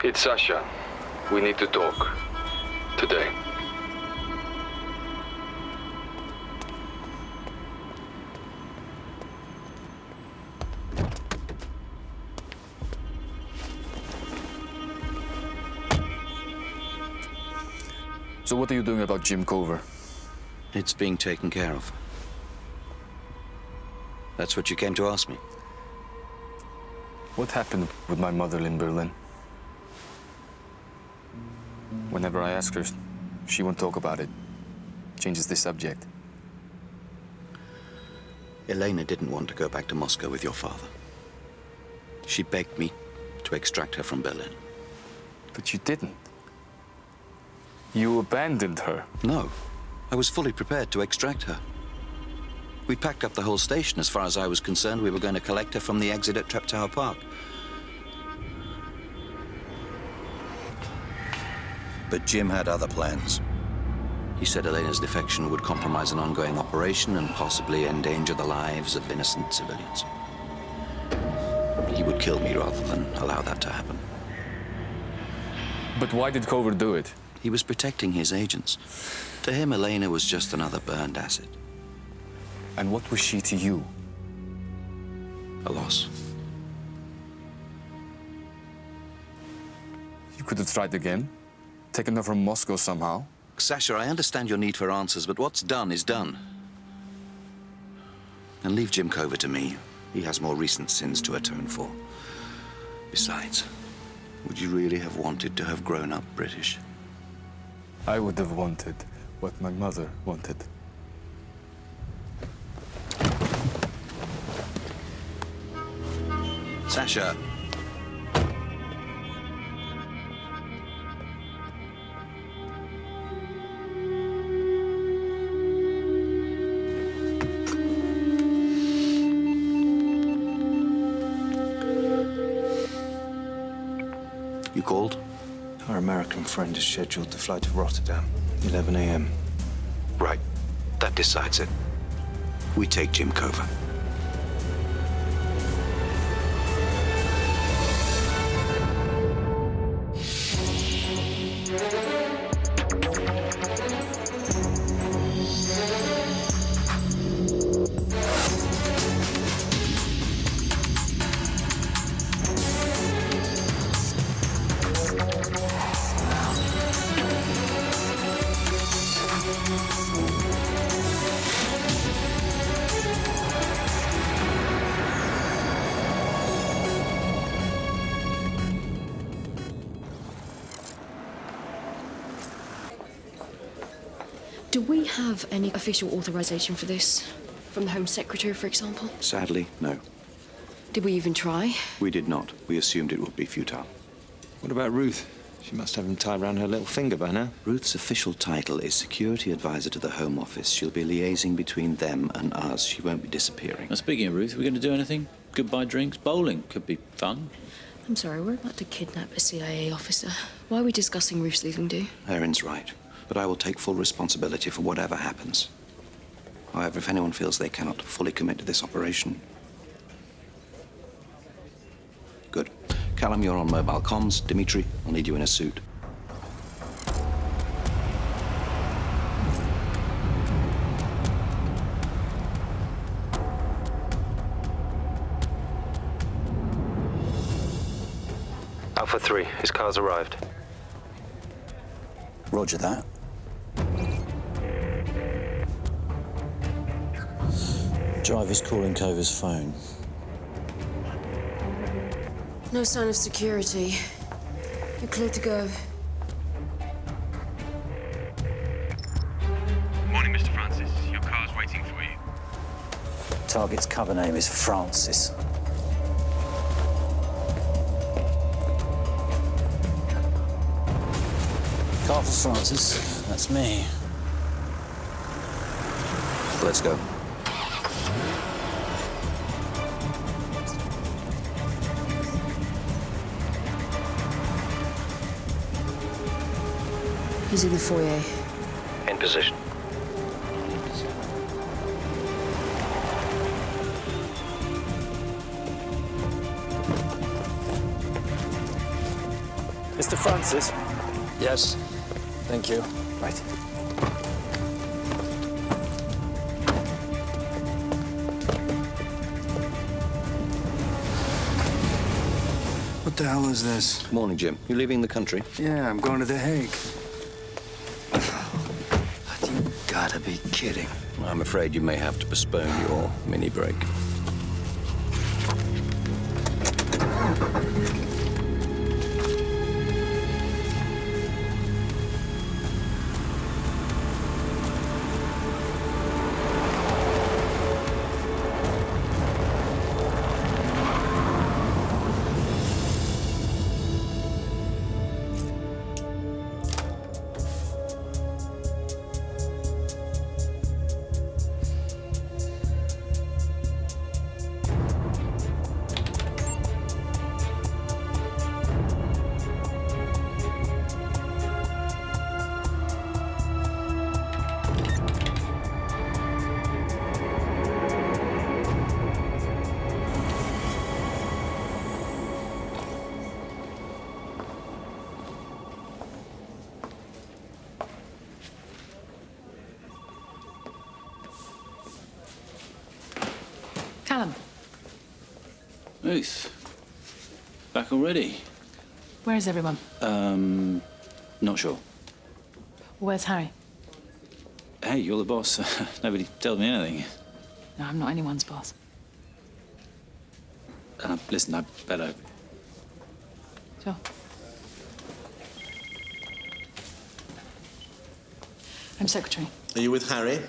It's Sasha. We need to talk. Today. So what are you doing about Jim Coaver? It's being taken care of. That's what you came to ask me. What happened with my mother in Berlin? Whenever I ask her, she won't talk about it. Changes the subject. Elena didn't want to go back to Moscow with your father. She begged me to extract her from Berlin. But you didn't. You abandoned her. No. I was fully prepared to extract her. We packed up the whole station. As far as I was concerned, we were going to collect her from the exit at Treptower Park. But Jim had other plans. He said Elena's defection would compromise an ongoing operation and possibly endanger the lives of innocent civilians. He would kill me rather than allow that to happen. But why did Coaver do it? He was protecting his agents. To him, Elena was just another burned asset. And what was she to you? A loss. You could have tried again. Taken her from Moscow somehow. Sasha, I understand your need for answers, but what's done is done. And leave Jim Coaver to me. He has more recent sins to atone for. Besides, would you really have wanted to have grown up British? I would have wanted what my mother wanted. Sasha. You called? Our American friend is scheduled to fly to Rotterdam, 11 a.m. Right. That decides it. We take Jim Coaver. Do we have any official authorization for this? From the Home Secretary, for example? Sadly, no. Did we even try? We did not. We assumed it would be futile. What about Ruth? She must have him tied around her little finger by now. Ruth's official title is Security Advisor to the Home Office. She'll be liaising between them and us. She won't be disappearing. Now, speaking of Ruth, are we going to do anything? Goodbye drinks? Bowling could be fun. I'm sorry, we're about to kidnap a CIA officer. Why are we discussing Ruth's leaving do? Erin's right. But I will take full responsibility for whatever happens. However, if anyone feels they cannot fully commit to this operation... Good. Callum, you're on mobile comms. Dimitri, I'll need you in a suit. Alpha 3, his car's arrived. Roger that. Driver's calling Cover's phone. No sign of security. You're clear to go. Morning, Mr. Francis. Your car's waiting for you. Target's cover name is Francis. Car for Francis. That's me. Let's go. He's in the foyer. In position. Mr. Francis? Yes. Thank you. Right. What the hell is this? Morning, Jim. You leaving the country? Yeah, I'm going to The Hague. You gotta be kidding. I'm afraid you may have to postpone your mini break. Callum, Ruth. Back already? Where is everyone? Not sure. Where's Harry? Hey, you're the boss. Nobody told me anything. No, I'm not anyone's boss. Listen, I better... Sure. I'm secretary. Are you with Harry?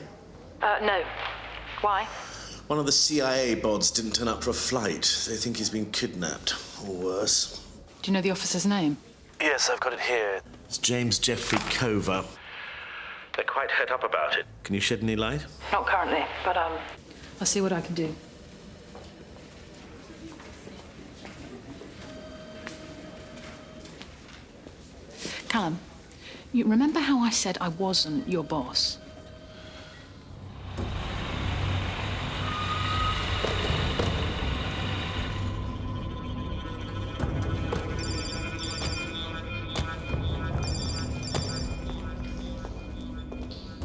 No. Why? One of the CIA bods didn't turn up for a flight. They think he's been kidnapped, or worse. Do you know the officer's name? Yes, I've got it here. It's James Jeffrey Cover. They're quite het up about it. Can you shed any light? Not currently, but I'll see what I can do. Callum, you remember how I said I wasn't your boss?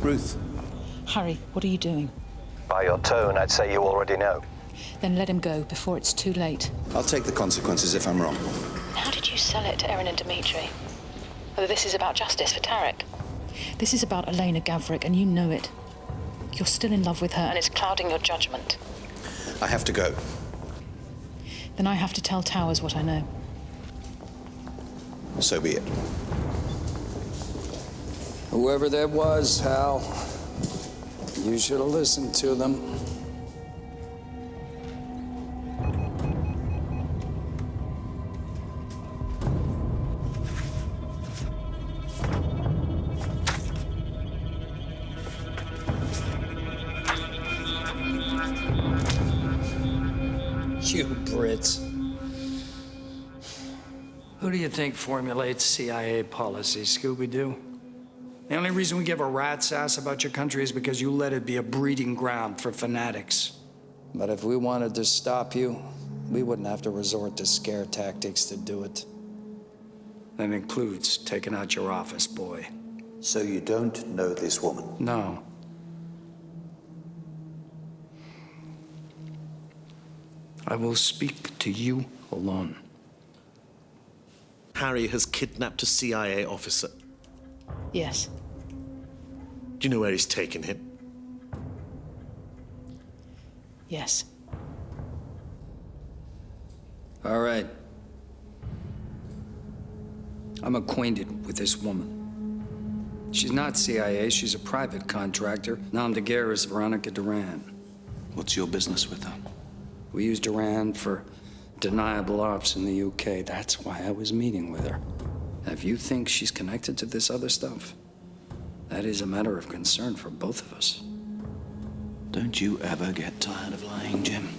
Ruth. Harry, what are you doing? By your tone, I'd say you already know. Then let him go before it's too late. I'll take the consequences if I'm wrong. How did you sell it to Erin and Dimitri? Whether this is about justice for Tarek. This is about Elena Gavrik, and you know it. You're still in love with her, and it's clouding your judgment. I have to go. Then I have to tell Towers what I know. So be it. Whoever that was, Hal, you should have listened to them. You Brits. Who do you think formulates CIA policies, Scooby-Doo? The only reason we give a rat's ass about your country is because you let it be a breeding ground for fanatics. But if we wanted to stop you, we wouldn't have to resort to scare tactics to do it. That includes taking out your office boy. So you don't know this woman? No. I will speak to you alone. Harry has kidnapped a CIA officer. Yes. Do you know where he's taken him? Yes. All right. I'm acquainted with this woman. She's not CIA, she's a private contractor. Nom de guerre is Veronica Duran. What's your business with her? We use Duran for deniable ops in the UK. That's why I was meeting with her. If you think she's connected to this other stuff, that is a matter of concern for both of us. Don't you ever get tired of lying, Jim?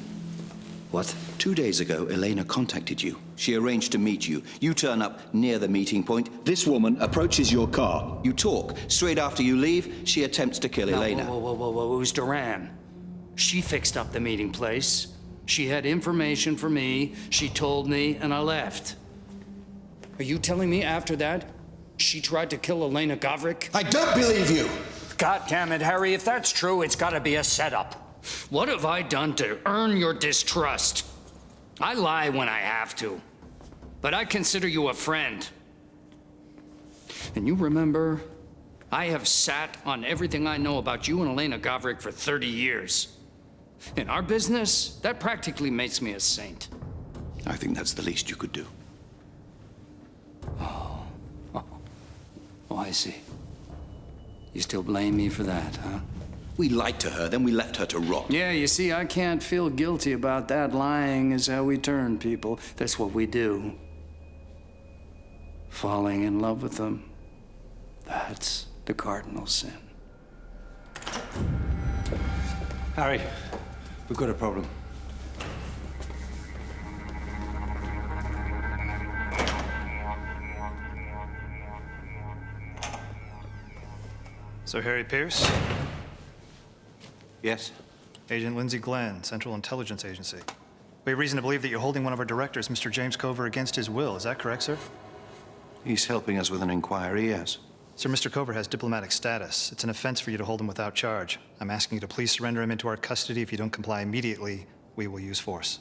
What? 2 days ago, Elena contacted you. She arranged to meet you. You turn up near the meeting point. This woman approaches your car. You talk. Straight after you leave, she attempts to kill Elena. Whoa. It was Duran. She fixed up the meeting place. She had information for me. She told me, and I left. Are you telling me after that, she tried to kill Elena Gavrik? I don't believe you! God damn it, Harry, if that's true, it's gotta be a setup. What have I done to earn your distrust? I lie when I have to, but I consider you a friend. And you remember, I have sat on everything I know about you and Elena Gavrik for 30 years. In our business, that practically makes me a saint. I think that's the least you could do. Oh, I see. You still blame me for that, huh? We lied to her, then we left her to rot. Yeah, you see, I can't feel guilty about that. Lying is how we turn people. That's what we do. Falling in love with them, that's the cardinal sin. Harry, we've got a problem. So, Harry Pierce? Yes? Agent Lindsay Glenn, Central Intelligence Agency. We have reason to believe that you're holding one of our directors, Mr. James Coaver, against his will. Is that correct, sir? He's helping us with an inquiry, yes. Sir, Mr. Coaver has diplomatic status. It's an offense for you to hold him without charge. I'm asking you to please surrender him into our custody. If you don't comply immediately, we will use force.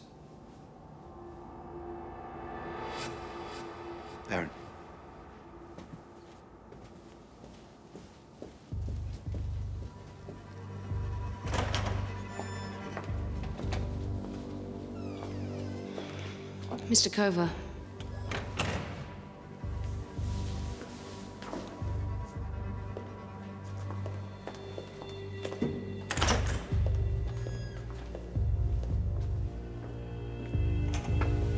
Aaron. Mr. Coaver.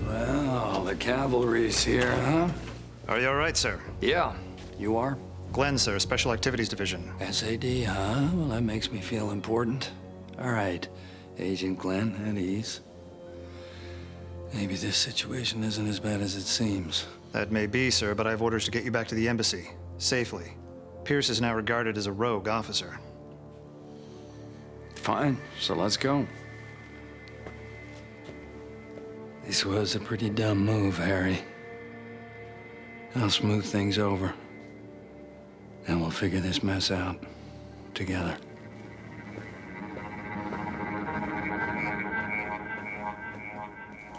Well, the cavalry's here, huh? Are you all right, sir? Yeah. You are? Glenn, sir, Special Activities Division. SAD, huh? Well, that makes me feel important. All right, Agent Glenn, at ease. Maybe this situation isn't as bad as it seems. That may be, sir, but I have orders to get you back to the embassy, safely. Pierce is now regarded as a rogue officer. Fine, so let's go. This was a pretty dumb move, Harry. I'll smooth things over. And we'll figure this mess out together.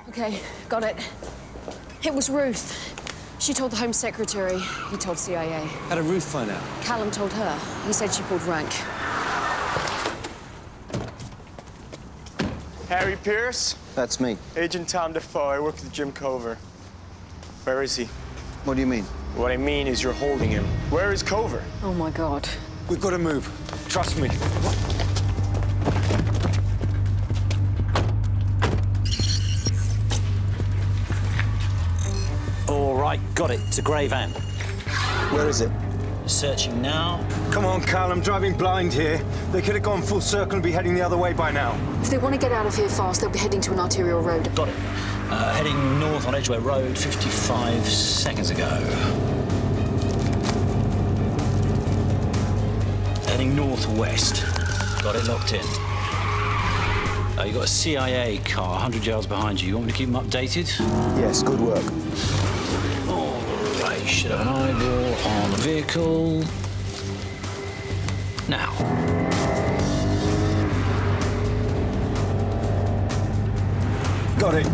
Okay, got it. It was Ruth. She told the Home Secretary. He told CIA. How did Ruth find out? Callum told her. He said she pulled rank. Harry Pierce? That's me. Agent Tom Defoe. I work with Jim Coaver. Where is he? What do you mean? What I mean is you're holding him. Where is Coaver? Oh, my God. We've got to move. Trust me. All right, got it. It's a grey van. Where is it? Searching now. Come on, Carl, I'm driving blind here. They could have gone full circle and be heading the other way by now. If they want to get out of here fast, they'll be heading to an arterial road. Got it. Heading north on Edgware Road 55 seconds ago. Heading northwest. Got it locked in. You got a CIA car 100 yards behind you. You want me to keep them updated? Yes, good work. All right, should have an eyeball on the vehicle. Now. Got it.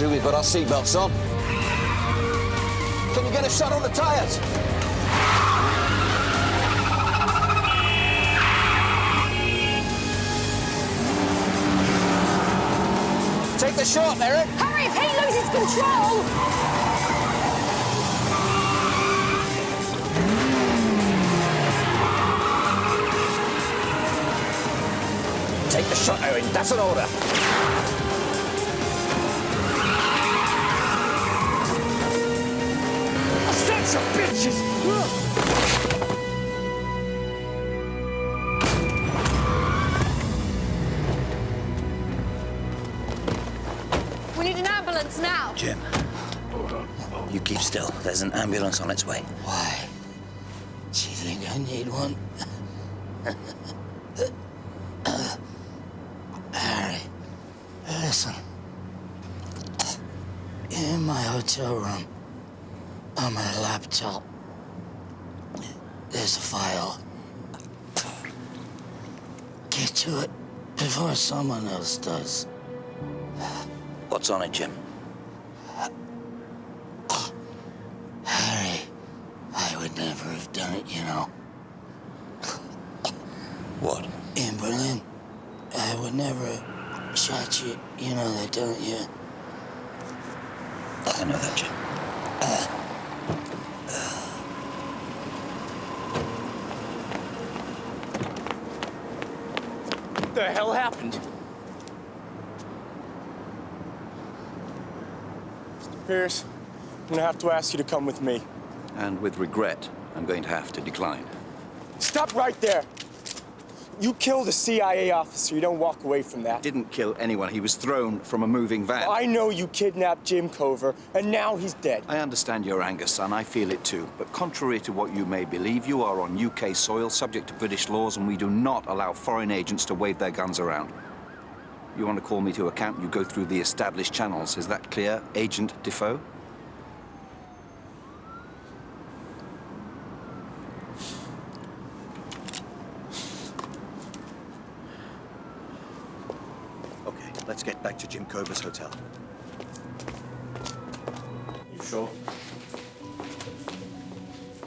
We've got our seatbelts on. Can you get a shot on the tires? Take the shot, Eric. Hurry, if he loses control! Take the shot, Eric. That's an order. Sons of bitches! ambulance now! Jim, you keep still. There's an ambulance on its way. Why? Do you think I need one? Harry, listen. In my hotel room, on my laptop, there's a file. Get to it before someone else does. What's on it, Jim? Harry, I would never have done it, you know. What? In Berlin, I would never have shot you. You know that, don't you? I know that, Jim. What the hell happened? Mr. Pierce, I'm gonna have to ask you to come with me. And with regret, I'm going to have to decline. Stop right there! You killed a CIA officer. You don't walk away from that. Didn't kill anyone. He was thrown from a moving van. I know you kidnapped Jim Coaver, and now he's dead. I understand your anger, son. I feel it too. But contrary to what you may believe, you are on UK soil, subject to British laws, and we do not allow foreign agents to wave their guns around. You want to call me to account, you go through the established channels. Is that clear, Agent Defoe? Let's get back to Jim Cover's hotel. You sure?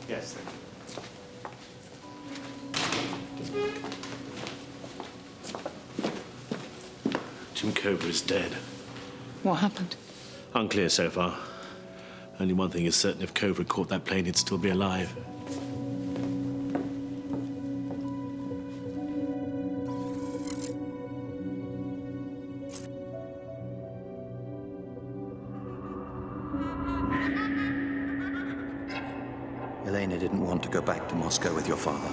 Yes, then. Jim Cover is dead. What happened? Unclear so far. Only one thing is certain: if Cover had caught that plane, he'd still be alive. Elena didn't want to go back to Moscow with your father.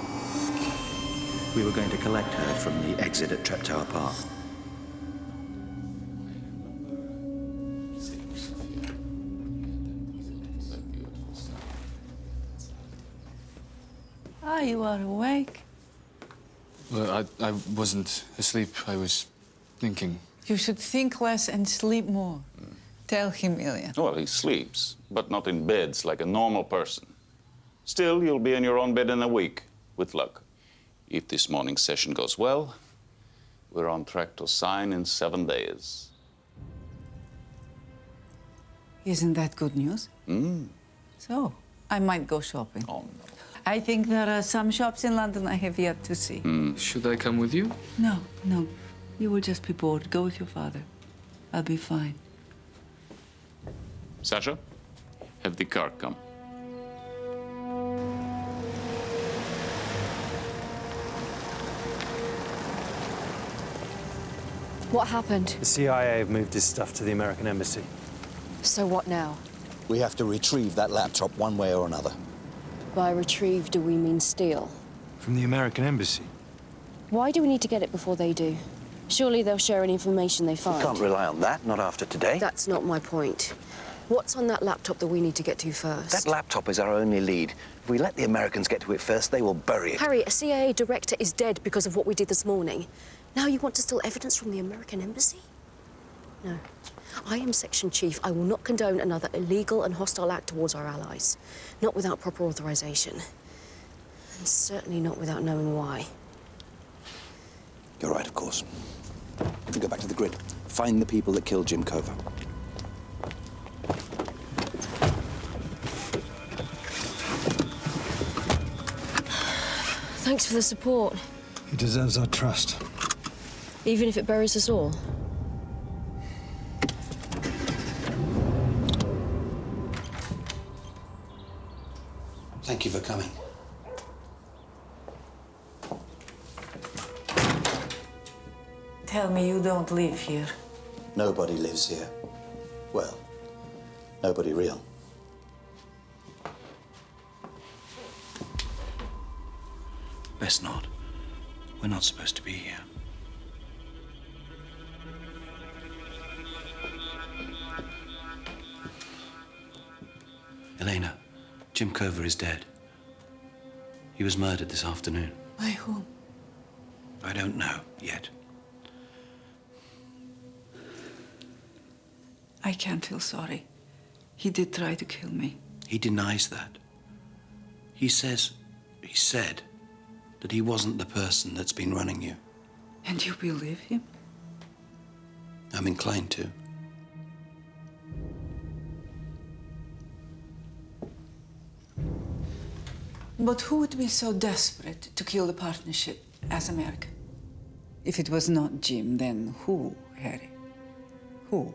We were going to collect her from the exit at Treptower Park. Ah, you are awake. Well, I wasn't asleep. I was thinking. You should think less and sleep more. Tell him, Ilia. Well, he sleeps, but not in beds like a normal person. Still, you'll be in your own bed in a week, with luck. If this morning's session goes well, we're on track to sign in 7 days. Isn't that good news? So, I might go shopping. Oh, no. I think there are some shops in London I have yet to see. Should I come with you? No, no. You will just be bored. Go with your father. I'll be fine. Sasha, have the car come. What happened? The CIA have moved his stuff to the American embassy. So what now? We have to retrieve that laptop one way or another. By retrieve, do we mean steal? From the American embassy? Why do we need to get it before they do? Surely they'll share any information they find. We can't rely on that, not after today. That's not my point. What's on that laptop that we need to get to first? That laptop is our only lead. If we let the Americans get to it first, they will bury it. Harry, a CIA director is dead because of what we did this morning. Now you want to steal evidence from the American embassy? No. I am Section Chief. I will not condone another illegal and hostile act towards our allies. Not without proper authorization. And certainly not without knowing why. You're right, of course. We go back to the grid. Find the people that killed Jim Cover. Thanks for the support. He deserves our trust. Even if it buries us all. Thank you for coming. Tell me you don't live here. Nobody lives here. Well, nobody real. Best not. We're not supposed to be here. Elena, Jim Coaver is dead. He was murdered this afternoon. By whom? I don't know yet. I can't feel sorry. He did try to kill me. He denies that. He said that he wasn't the person that's been running you. And you believe him? I'm inclined to. But who would be so desperate to kill the partnership as America? If it was not Jim, then who, Harry? Who?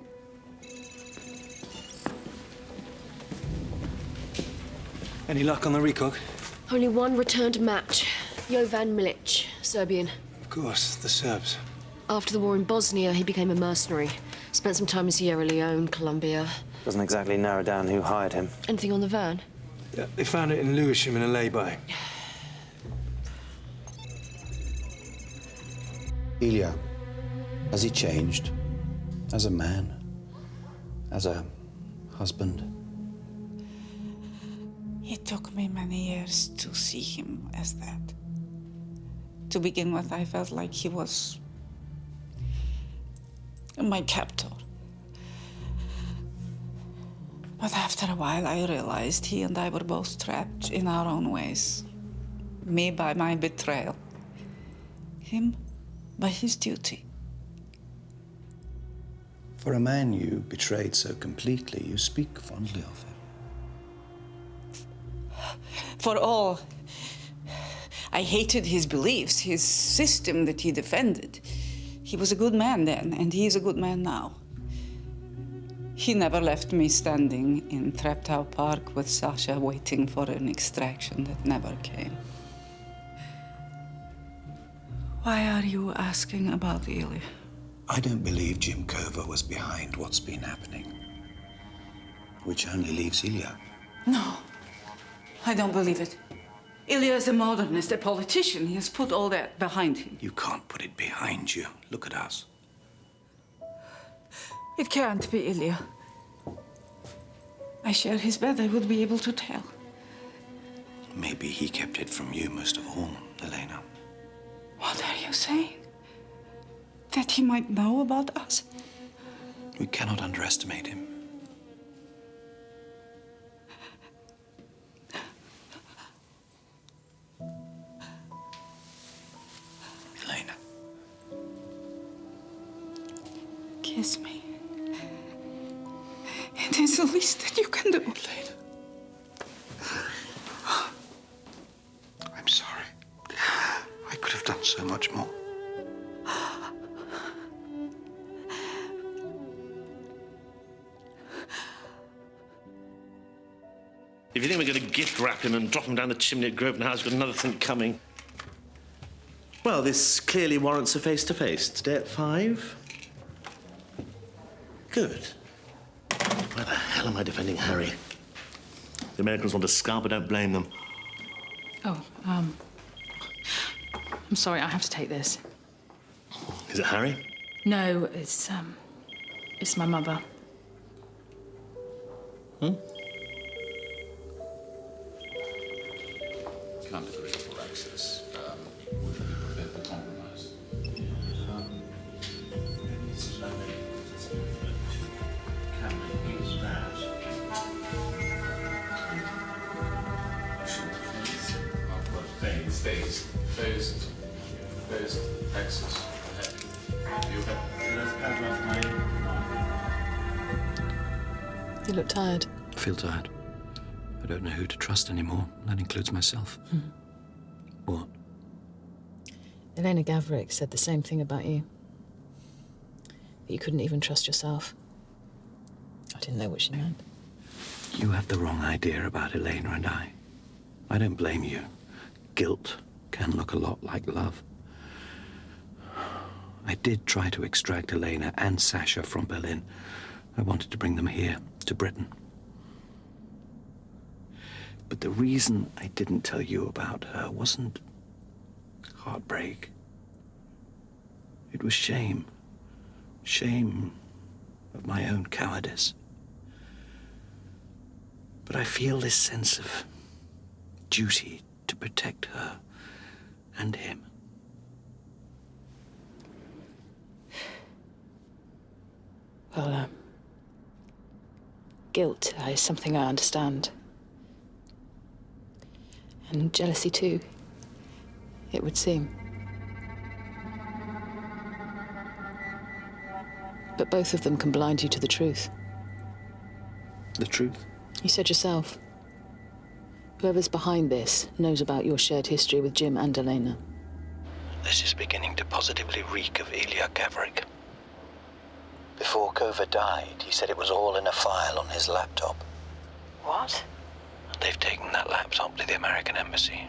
Any luck on the recog? Only one returned match. Jovan Milic, Serbian. Of course, the Serbs. After the war in Bosnia, he became a mercenary. Spent some time in Sierra Leone, Colombia. Doesn't exactly narrow down who hired him. Anything on the van? Yeah, they found it in Lewisham in a lay-by. Ilia, has he changed? As a man? As a husband? It took me many years to see him as that. To begin with, I felt like he was my captor. But after a while, I realized he and I were both trapped in our own ways. Me by my betrayal. Him by his duty. For a man you betrayed so completely, you speak fondly of him. For all, I hated his beliefs, his system that he defended. He was a good man then, and he is a good man now. He never left me standing in Treptow Park with Sasha waiting for an extraction that never came. Why are you asking about Ilia? I don't believe Jim Coaver was behind what's been happening. Which only leaves Ilia. No, I don't believe it. Ilia is a modernist, a politician. He has put all that behind him. You can't put it behind you. Look at us. It can't be Ilia. I share his bed. I would be able to tell. Maybe he kept it from you most of all, Elena. What are you saying? That he might know about us? We cannot underestimate him. Elena. Kiss me. It is the least that you can do. Elena. I'm sorry. I could have done so much more. If you think we're going to gift wrap him and drop him down the chimney at Grosvenor House, you've got another thing coming. Well, this clearly warrants a face-to-face. Today at 5? Good. Why the hell am I defending Harry? The Americans want to scalp, I don't blame them. Oh, I'm sorry, I have to take this. Is it Harry? No, it's my mother. Hmm? Can't agree for access. We're prepared to compromise. Phased access. You have padlock 9. You look tired. I feel tired. I don't know who to trust anymore. That includes myself. What? Elena Gavrik said the same thing about you. That you couldn't even trust yourself. I didn't know what she meant. You have the wrong idea about Elena and I. I don't blame you. Guilt can look a lot like love. I did try to extract Elena and Sasha from Berlin. I wanted to bring them here, to Britain. But the reason I didn't tell you about her wasn't heartbreak. It was shame. Shame of my own cowardice. But I feel this sense of duty to protect her and him. Well, guilt is something I understand. And jealousy too, it would seem. But both of them can blind you to the truth. The truth? You said yourself. Whoever's behind this knows about your shared history with Jim and Elena. This is beginning to positively reek of Ilia Gavrik. Before Cover died, he said it was all in a file on his laptop. What? They've taken that laptop to the American embassy.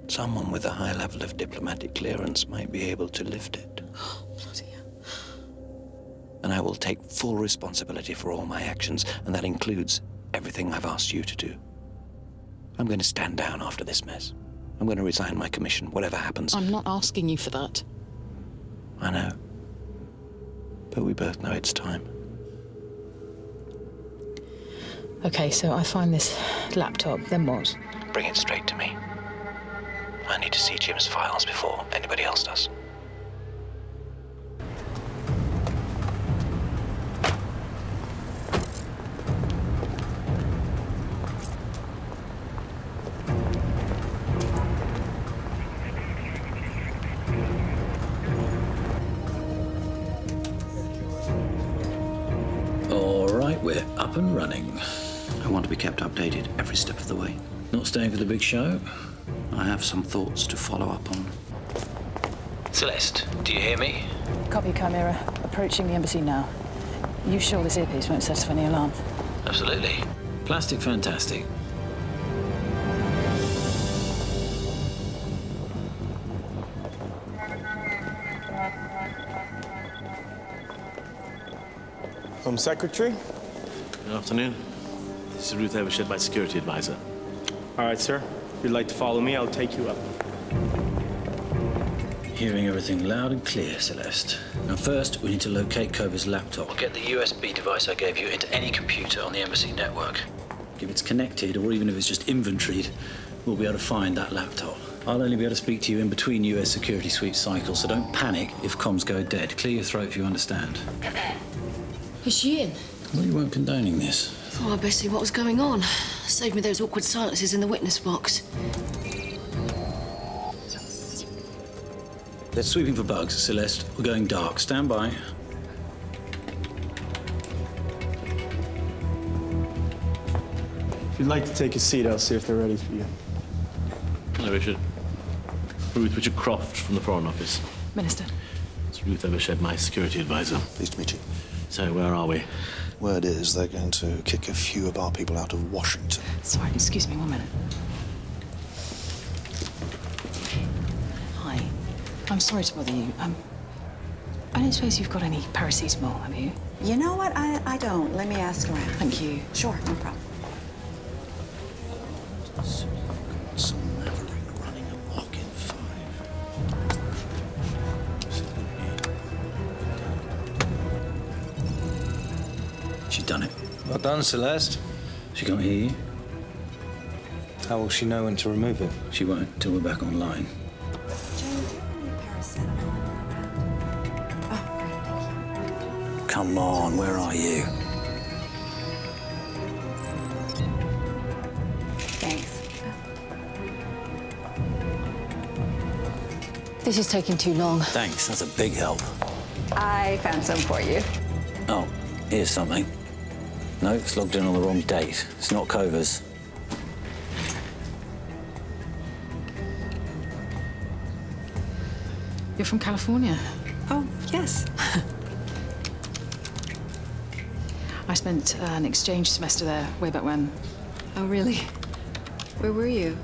Someone with a high level of diplomatic clearance might be able to lift it. Bloody hell. And I will take full responsibility for all my actions, and that includes everything I've asked you to do. I'm going to stand down after this mess. I'm going to resign my commission, whatever happens. I'm not asking you for that. I know. But we both know it's time. Okay, so I find this laptop, then what? Bring it straight to me. I need to see Jim's files before anybody else does. All right, we're up and running. I want to be kept updated every step of the way. Not staying for the big show? I have some thoughts to follow up on. Celeste, do you hear me? Copy, Chimera. Approaching the embassy now. You sure this earpiece won't set off any alarms? Absolutely. Plastic fantastic. Home Secretary? Good afternoon. This is Ruth Evershed, my security advisor. All right, sir. If you'd like to follow me, I'll take you up. Hearing everything loud and clear, Celeste. Now first, we need to locate Cover's laptop. We'll get the USB device I gave you into any computer on the embassy network. If it's connected, or even if it's just inventoried, we'll be able to find that laptop. I'll only be able to speak to you in between US security suite cycles, so don't panic if comms go dead. Clear your throat if you understand. Is she in? Well, you weren't condoning this. Thought I'd best see what was going on. Save me those awkward silences in the witness box. They're sweeping for bugs, Celeste. We're going dark. Stand by. If you'd like to take a seat, I'll see if they're ready for you. Hello, Richard. Richard Croft from the Foreign Office. Minister. It's Ruth Evershed, my security advisor. Pleased to meet you. So, where are we? Word is they're going to kick a few of our people out of Washington. Sorry, excuse me 1 minute. Hi. I'm sorry to bother you. I don't suppose you've got any paracetamol, have you? You know what? I don't. Let me ask around. Thank you. Sure, no problem. Some maverick running amok in 5. She's done it. Well done, Celeste. She can't hear you? How will she know when to remove it? She won't till we're back online. Come on, where are you? Thanks. This is taking too long. Thanks, that's a big help. I found some for you. Oh, here's something. No, it's logged in on the wrong date. It's not Cover's. You're from California? Oh, yes. I spent an exchange semester there way back when. Oh, really? Where were you?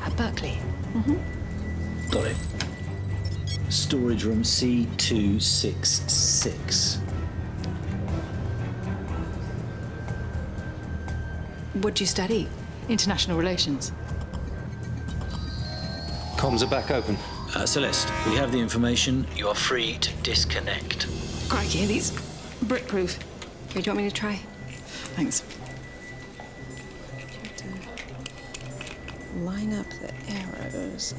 At Berkeley. Got it. Storage room C266. What'd you study? International relations. Comms are back open. Celeste, we have the information. You are free to disconnect. Crikey, these brick-proof. Here, do you want me to try? Thanks. line up the arrows.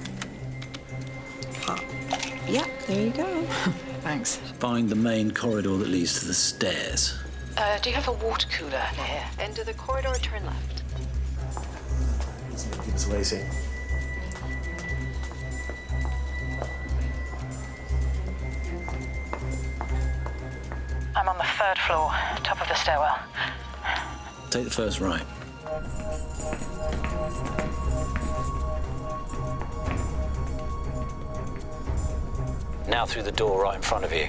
Pop. Yep, there you go. Thanks. Find the main corridor that leads to the stairs. Do you have a water cooler near here? End of the corridor, turn left. It's lazy. I'm on the 3rd floor, top of the stairwell. Take the first right. Now through the door right in front of you.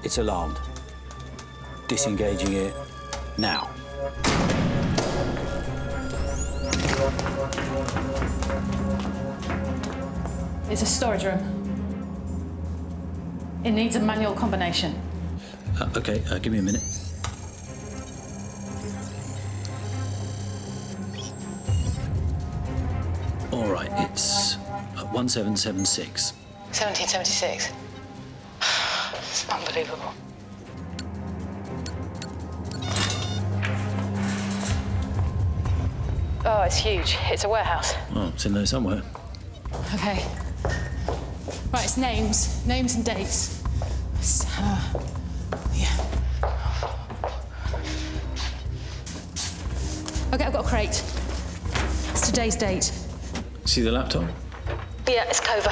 It's alarmed. Disengaging it now. It's a storage room. It needs a manual combination. Okay, give me a minute. All right, it's 1776. 1776. It's unbelievable. Oh, it's huge. It's a warehouse. Oh, it's in there somewhere. Okay. Right, it's names. Names and dates. It's, yeah. Okay, I've got a crate. It's today's date. See the laptop? Yeah, it's Cover.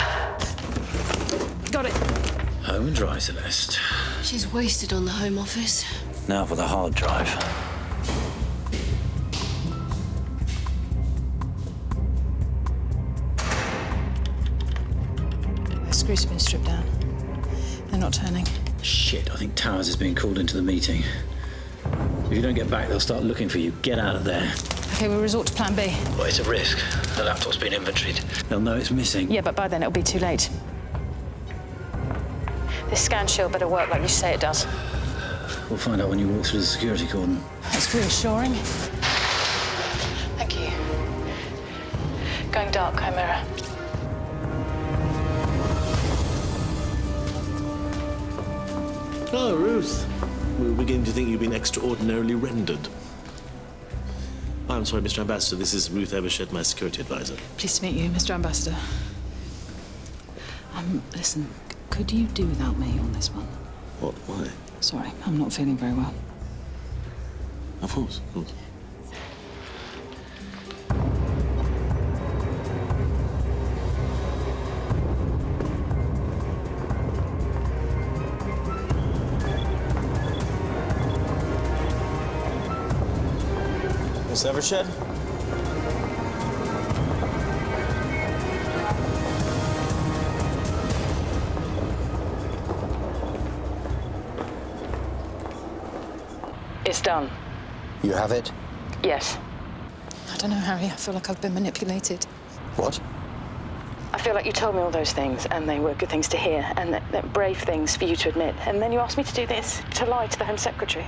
Got it. Home and dry, Celeste. She's wasted on the Home Office. Now for the hard drive. The screws have been stripped down. They're not turning. Shit, I think Towers is being called into the meeting. If you don't get back, they'll start looking for you. Get out of there. Okay, we'll resort to plan B. Well, it's a risk. The laptop's been inventoried. They'll know it's missing. Yeah, but by then it'll be too late. This scan shield better work like you say it does. We'll find out when you walk through the security cordon. That's reassuring. Thank you. Going dark, Chimera. Oh, Ruth. We were beginning to think you've been extraordinarily rendered. I'm sorry, Mr. Ambassador. This is Ruth Evershed, my security advisor. Pleased to meet you, Mr. Ambassador. Listen, could you do without me on this one? What? Why? Sorry, I'm not feeling very well. Of course, of course. Miss Evershed? It's done. You have it? Yes. I don't know, Harry. I feel like I've been manipulated. What? I feel like you told me all those things, and they were good things to hear, and they're brave things for you to admit. And then you asked me to do this, to lie to the Home Secretary.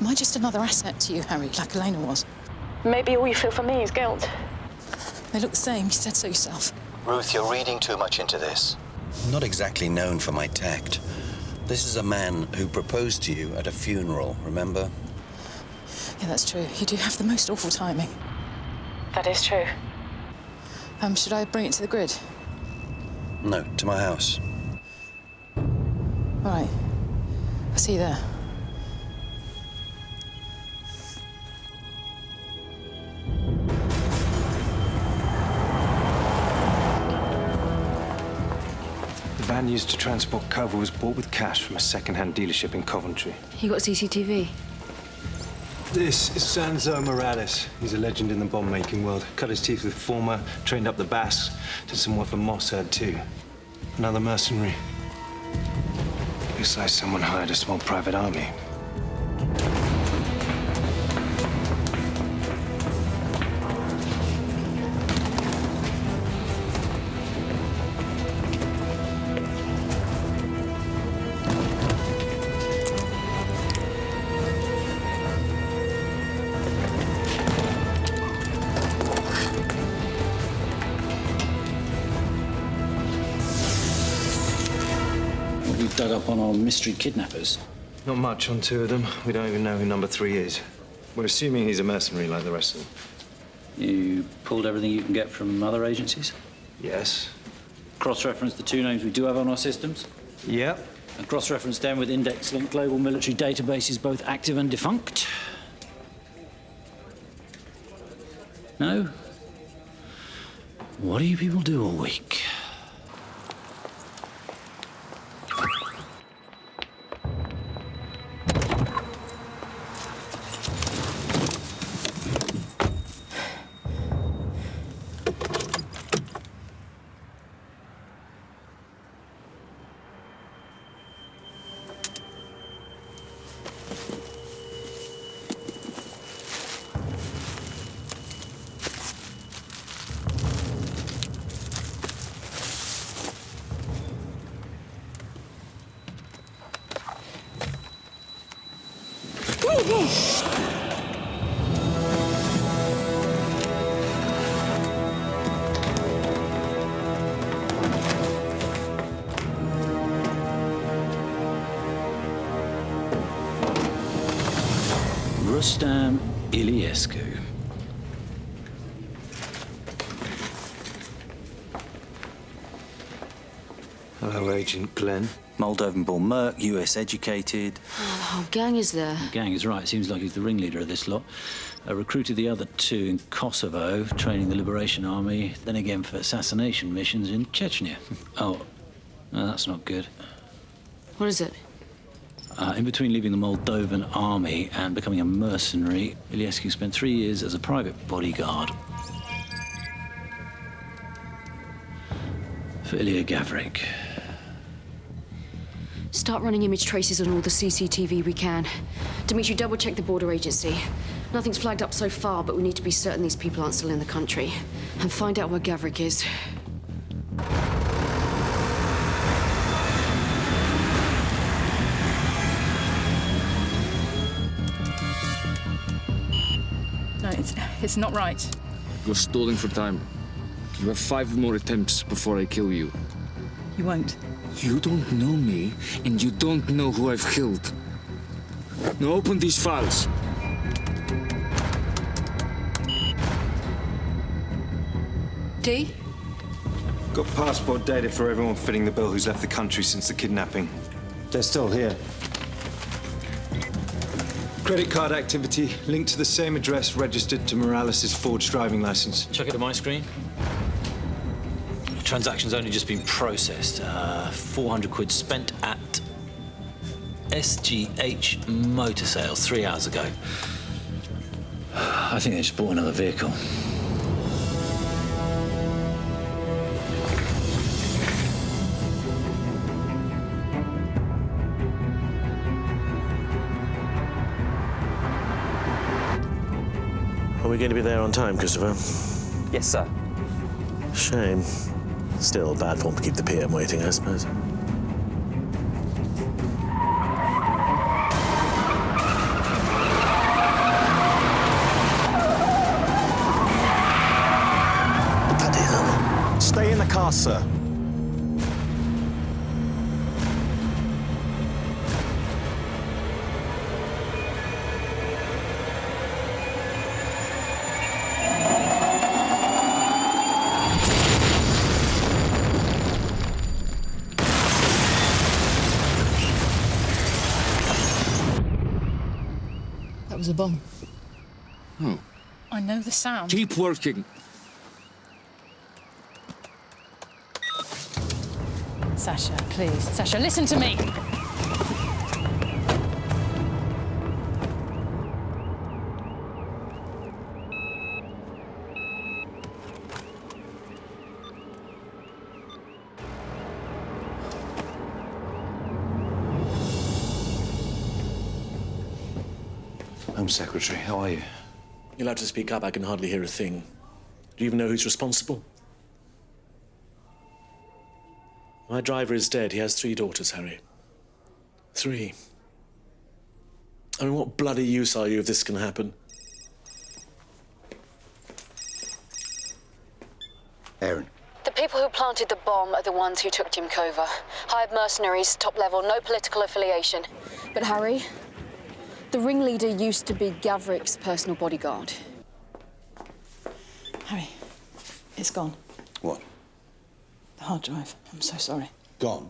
Am I just another asset to you, Harry, like Elena was? Maybe all you feel for me is guilt. They look the same. You said so yourself. Ruth, you're reading too much into this. I'm not exactly known for my tact. This is a man who proposed to you at a funeral, remember? Yeah, that's true. You do have the most awful timing. That is true. Should I bring it to the grid? No, to my house. All right. I'll see you there. The van used to transport Cover was bought with cash from a second-hand dealership in Coventry. You got CCTV? This is Sanzo Morales. He's a legend in the bomb-making world. Cut his teeth with former, trained up the Basques, did some work for Mossad too. Another mercenary. Looks like someone hired a small private army. Dug up on our mystery kidnappers. Not much on two of them. We don't even know who number 3 is. We're assuming he's a mercenary like the rest of them. You pulled everything you can get from other agencies? Yes. Cross-referenced the two names we do have on our systems? Yep. And cross-referenced them with index-linked global military databases, both active and defunct? No? What do you people do all week? Rustam Iliescu. Hello, Agent Glenn. Moldovan-born merc, US educated. Oh, the whole gang is there. Gang is right. Seems like he's the ringleader of this lot. Recruited the other two in Kosovo, training the Liberation Army, then again for assassination missions in Chechnya. Oh, no, that's not good. What is it? In between leaving the Moldovan army and becoming a mercenary, Iliescu spent 3 years as a private bodyguard for Ilia Gavrik. Start running image traces on all the CCTV we can. Dimitri, double-check the border agency. Nothing's flagged up so far, but we need to be certain these people aren't still in the country. And find out where Gavrik is. No, it's not right. You're stalling for time. You have 5 more attempts before I kill you. You won't. You don't know me, and you don't know who I've killed. Now open these files. D? Got passport data for everyone fitting the bill who's left the country since the kidnapping. They're still here. Credit card activity linked to the same address registered to Morales' forged driving license. Check it on my screen. Transaction's only just been processed. 400 quid spent at SGH Motor Sales 3 hours ago. I think they just bought another vehicle. Are we going to be there on time, Christopher? Yes, sir. Shame. Still bad form to keep the PM waiting, I suppose. Bloody hell. Stay in the car, sir. That was a bomb. Oh. I know the sound. Keep working. Sasha, please. Sasha, listen to me. Home Secretary, how are you? You're allowed to speak up. I can hardly hear a thing. Do you even know who's responsible? My driver is dead. He has 3 daughters, Harry. 3. I mean, what bloody use are you if this can happen? Aaron. The people who planted the bomb are the ones who took Jim Coaver. Hired mercenaries, top level, no political affiliation. But Harry, the ringleader used to be Gavrik's personal bodyguard. Harry, it's gone. What? The hard drive. I'm so sorry. Gone?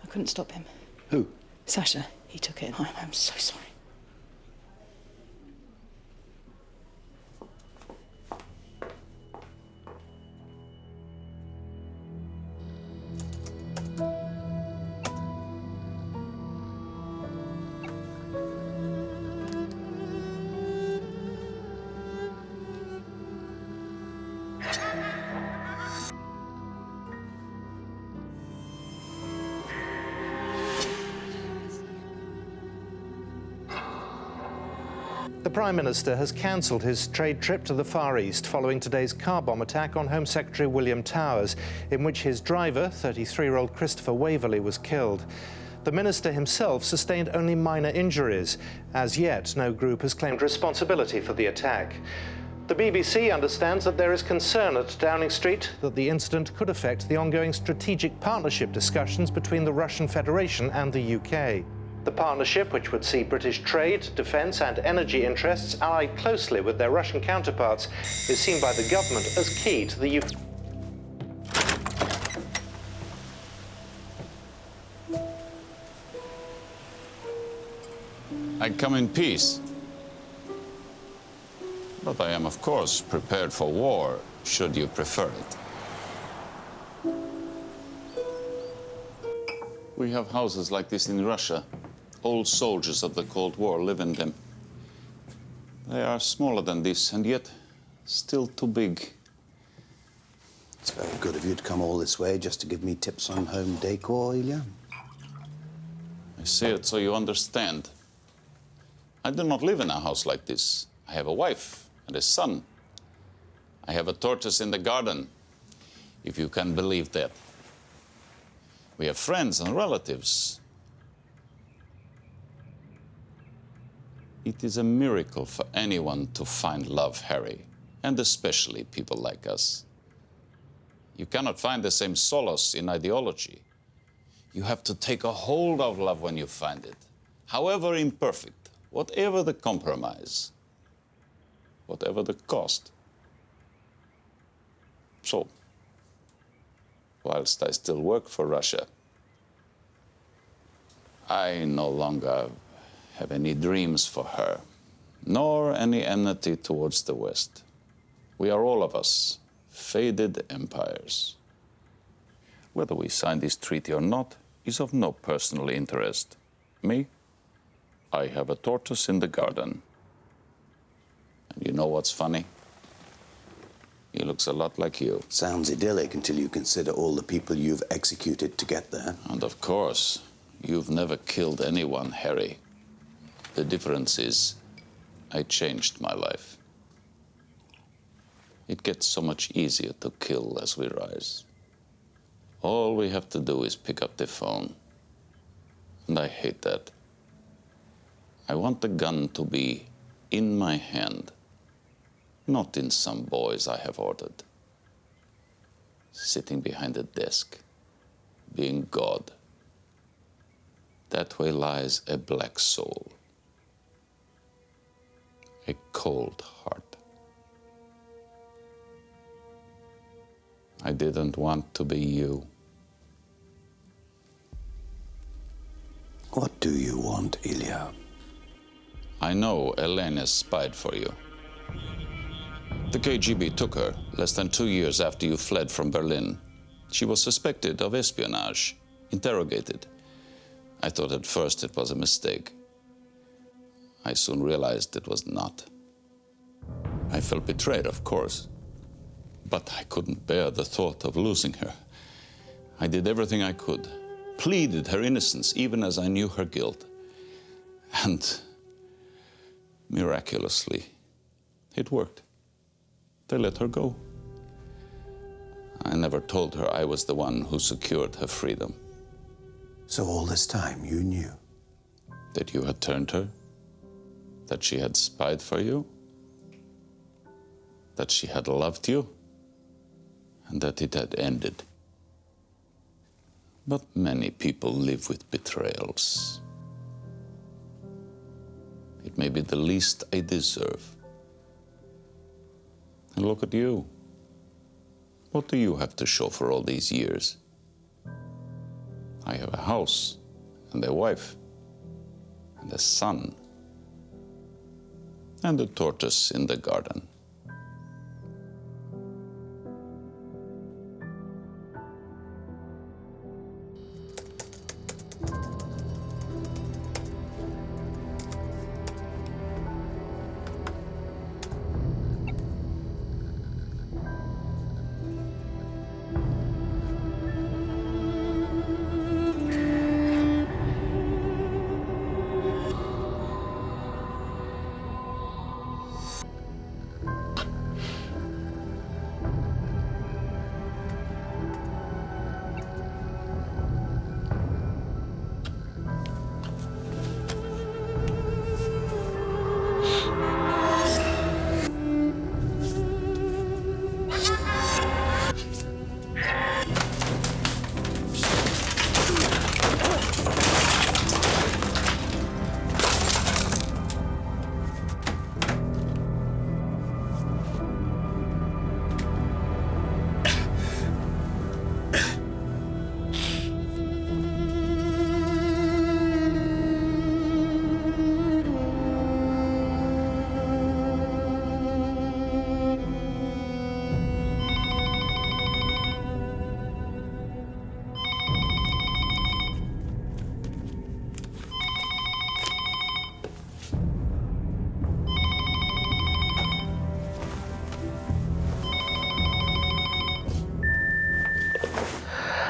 I couldn't stop him. Who? Sasha. He took it. I'm so sorry. The Prime Minister has cancelled his trade trip to the Far East following today's car bomb attack on Home Secretary William Towers, in which his driver, 33-year-old Christopher Waverley, was killed. The minister himself sustained only minor injuries. As yet, no group has claimed responsibility for the attack. The BBC understands that there is concern at Downing Street that the incident could affect the ongoing strategic partnership discussions between the Russian Federation and the UK. The partnership, which would see British trade, defence and energy interests allied closely with their Russian counterparts, is seen by the government as key to the UK. I come in peace. But I am, of course, prepared for war, should you prefer it. We have houses like this in Russia. Old soldiers of the Cold War live in them. They are smaller than this, and yet still too big. It's very good of you to come all this way just to give me tips on home decor, Ilia. I say it so you understand. I do not live in a house like this. I have a wife and a son. I have a tortoise in the garden, if you can believe that. We have friends and relatives. It is a miracle for anyone to find love, Harry, and especially people like us. You cannot find the same solace in ideology. You have to take a hold of love when you find it, however imperfect, whatever the compromise, whatever the cost. So, whilst I still work for Russia, I no longer have any dreams for her, nor any enmity towards the West. We are all of us faded empires. Whether we sign this treaty or not is of no personal interest. Me, I have a tortoise in the garden. And you know what's funny? He looks a lot like you. Sounds idyllic until you consider all the people you've executed to get there. And of course, you've never killed anyone, Harry. The difference is, I changed my life. It gets so much easier to kill as we rise. All we have to do is pick up the phone. And I hate that. I want the gun to be in my hand, not in some boys I have ordered. Sitting behind a desk, being God. That way lies a black soul. A cold heart. I didn't want to be you. What do you want, Ilia? I know Elena spied for you. The KGB took her less than 2 years after you fled from Berlin. She was suspected of espionage, interrogated. I thought at first it was a mistake. I soon realized it was not. I felt betrayed, of course, but I couldn't bear the thought of losing her. I did everything I could, pleaded her innocence even as I knew her guilt. And miraculously, it worked. They let her go. I never told her I was the one who secured her freedom. So all this time you knew? That you had turned her? That she had spied for you? That she had loved you? And that it had ended. But many people live with betrayals. It may be the least I deserve. And look at you. What do you have to show for all these years? I have a house, and a wife, and a son, and a tortoise in the garden.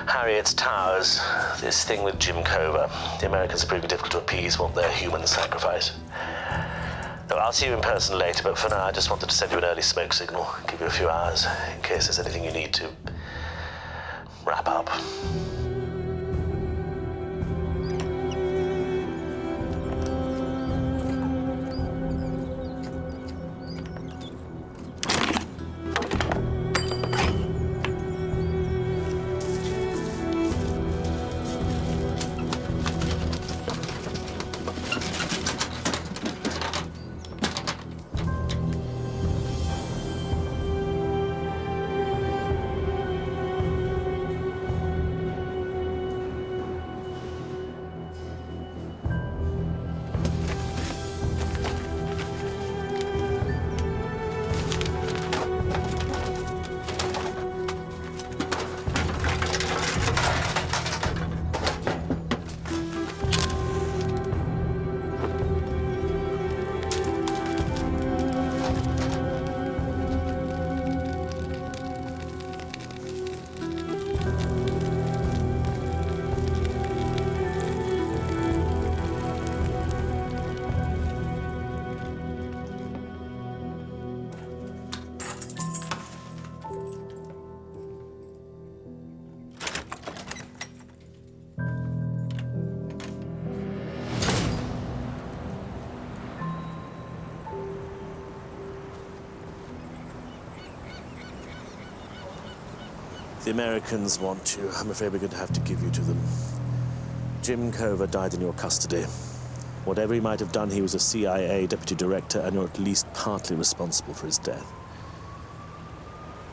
Harry, it's Towers. This thing with Jim Coaver. The Americans are proving difficult to appease, want their human sacrifice. No, I'll see you in person later, but for now I just wanted to send you an early smoke signal. Give you a few hours, in case there's anything you need to wrap up. The Americans want you. I'm afraid we're going to have to give you to them. Jim Coaver died in your custody. Whatever he might have done, he was a CIA deputy director, and you're at least partly responsible for his death.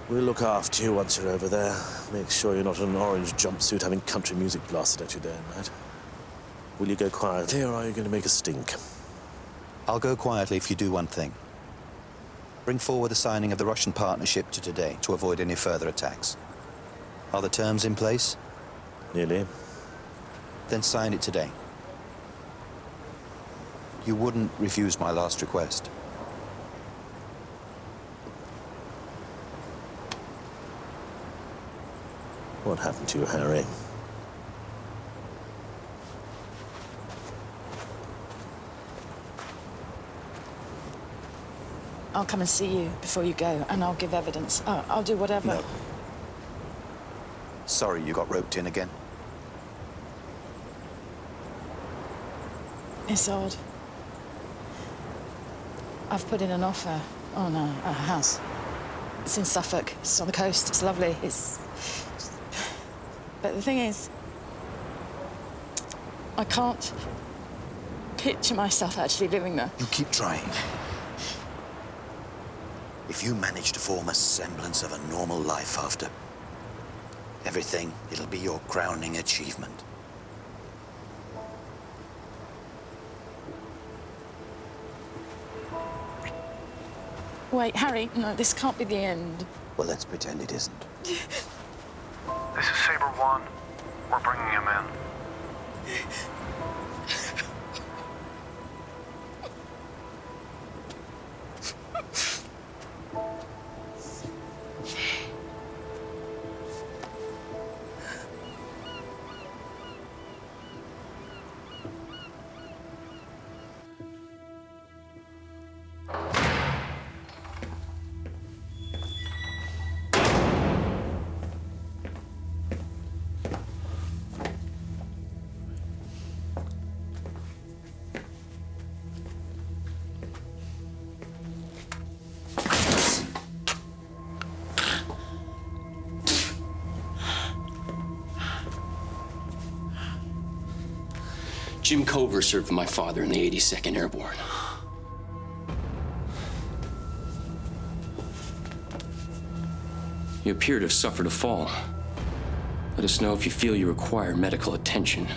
We'll look after you once you're over there. Make sure you're not in an orange jumpsuit having country music blasted at you day and night. Will you go quietly, or are you going to make a stink? I'll go quietly if you do one thing. Bring forward the signing of the Russian partnership to today to avoid any further attacks. Are the terms in place? Nearly. Then sign it today. You wouldn't refuse my last request. What happened to you, Harry? I'll come and see you before you go, and I'll give evidence. I'll do whatever. No. Sorry you got roped in again. It's odd. I've put in an offer on a house. It's in Suffolk. It's on the coast. It's lovely. But the thing is, I can't picture myself actually living there. You keep trying. If you manage to form a semblance of a normal life after everything, it'll be your crowning achievement. Wait, Harry, no, this can't be the end. Well, let's pretend it isn't. This is Saber 1. We're bringing him in. Jim Coaver served for my father in the 82nd Airborne. You appear to have suffered a fall. Let us know if you feel you require medical attention.